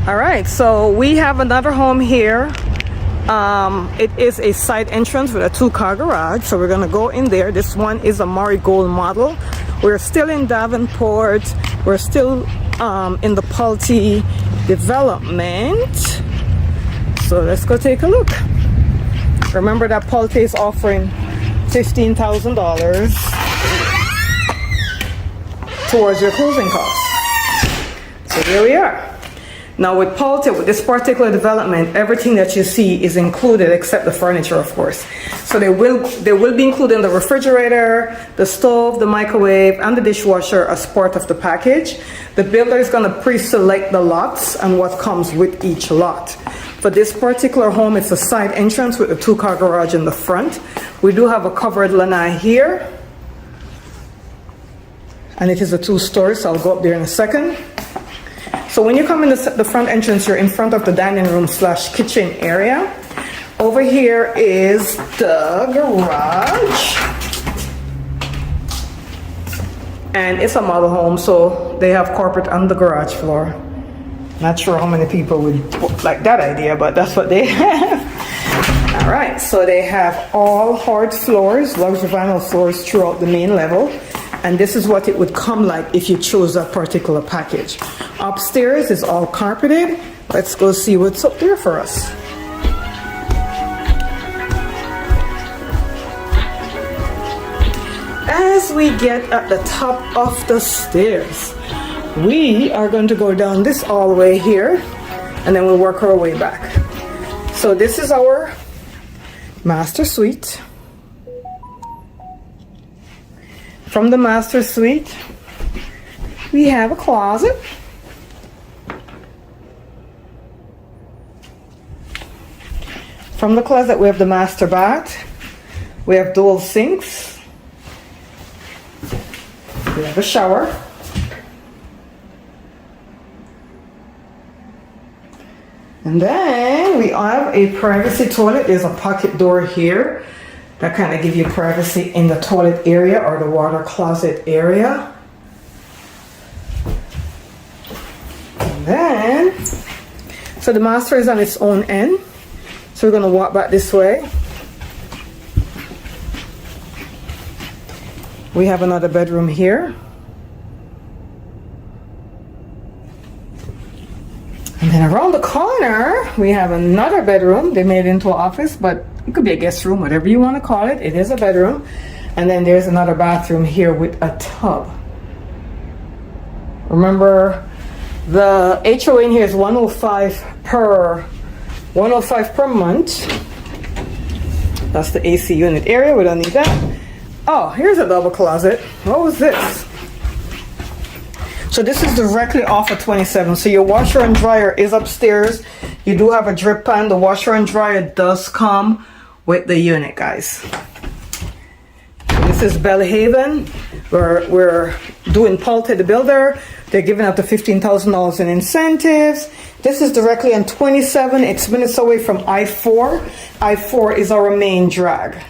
All right, so we have another home here. It is a side entrance with a 2-car garage, so we're gonna go in there. This one is a Marigold model. We're still in Davenport. We're still in the Pulte development. So let's go take a look. Remember that Pulte is offering $15,000 towards your closing costs. So here we are. Now with Pulte, with this particular development, everything that you see is included except the furniture, of course. So they will be including the refrigerator, the stove, the microwave, and the dishwasher as part of the package. The builder is going to pre-select the lots and what comes with each lot. For this particular home, it's a side entrance with a 2-car garage in the front. We do have a covered lanai here. And it is a 2-story, so I'll go up there in a second. So when you come in the front entrance, you're in front of the dining room / kitchen area. Over here is the garage. And it's a model home, so they have corporate on the garage floor. Not sure how many people would like that idea, but that's what they have. All right, so they have all hard floors, luxury vinyl floors throughout the main level. And this is what it would come like if you chose that particular package. Upstairs is all carpeted. Let's go see what's up there for us. As we get at the top of the stairs, we are going to go down this hallway here, and then we'll work our way back. So this is our master suite. From the master suite, we have a closet. From the closet, we have the master bath. We have dual sinks. We have a shower. And then we have a privacy toilet. There's a pocket door here that kind of give you privacy in the toilet area or the water closet area. And then, so the master is on its own end. So we're going to walk back this way. We have another bedroom here. And then around the corner, we have another bedroom. They made it into an office, but it could be a guest room, whatever you want to call it. It is a bedroom. And then there's another bathroom here with a tub. Remember, the HOA in here is $105 per month. That's the AC unit area. We don't need that. Oh, here's a double closet. What was this? So this is directly off of 27. So your washer and dryer is upstairs. You do have a drip pan. The washer and dryer does come with the unit, guys. This is Bellhaven. We're doing Pulte the builder. They're giving up to $15,000 in incentives. This is directly on 27. It's minutes away from I-4. I-4 is our main drag.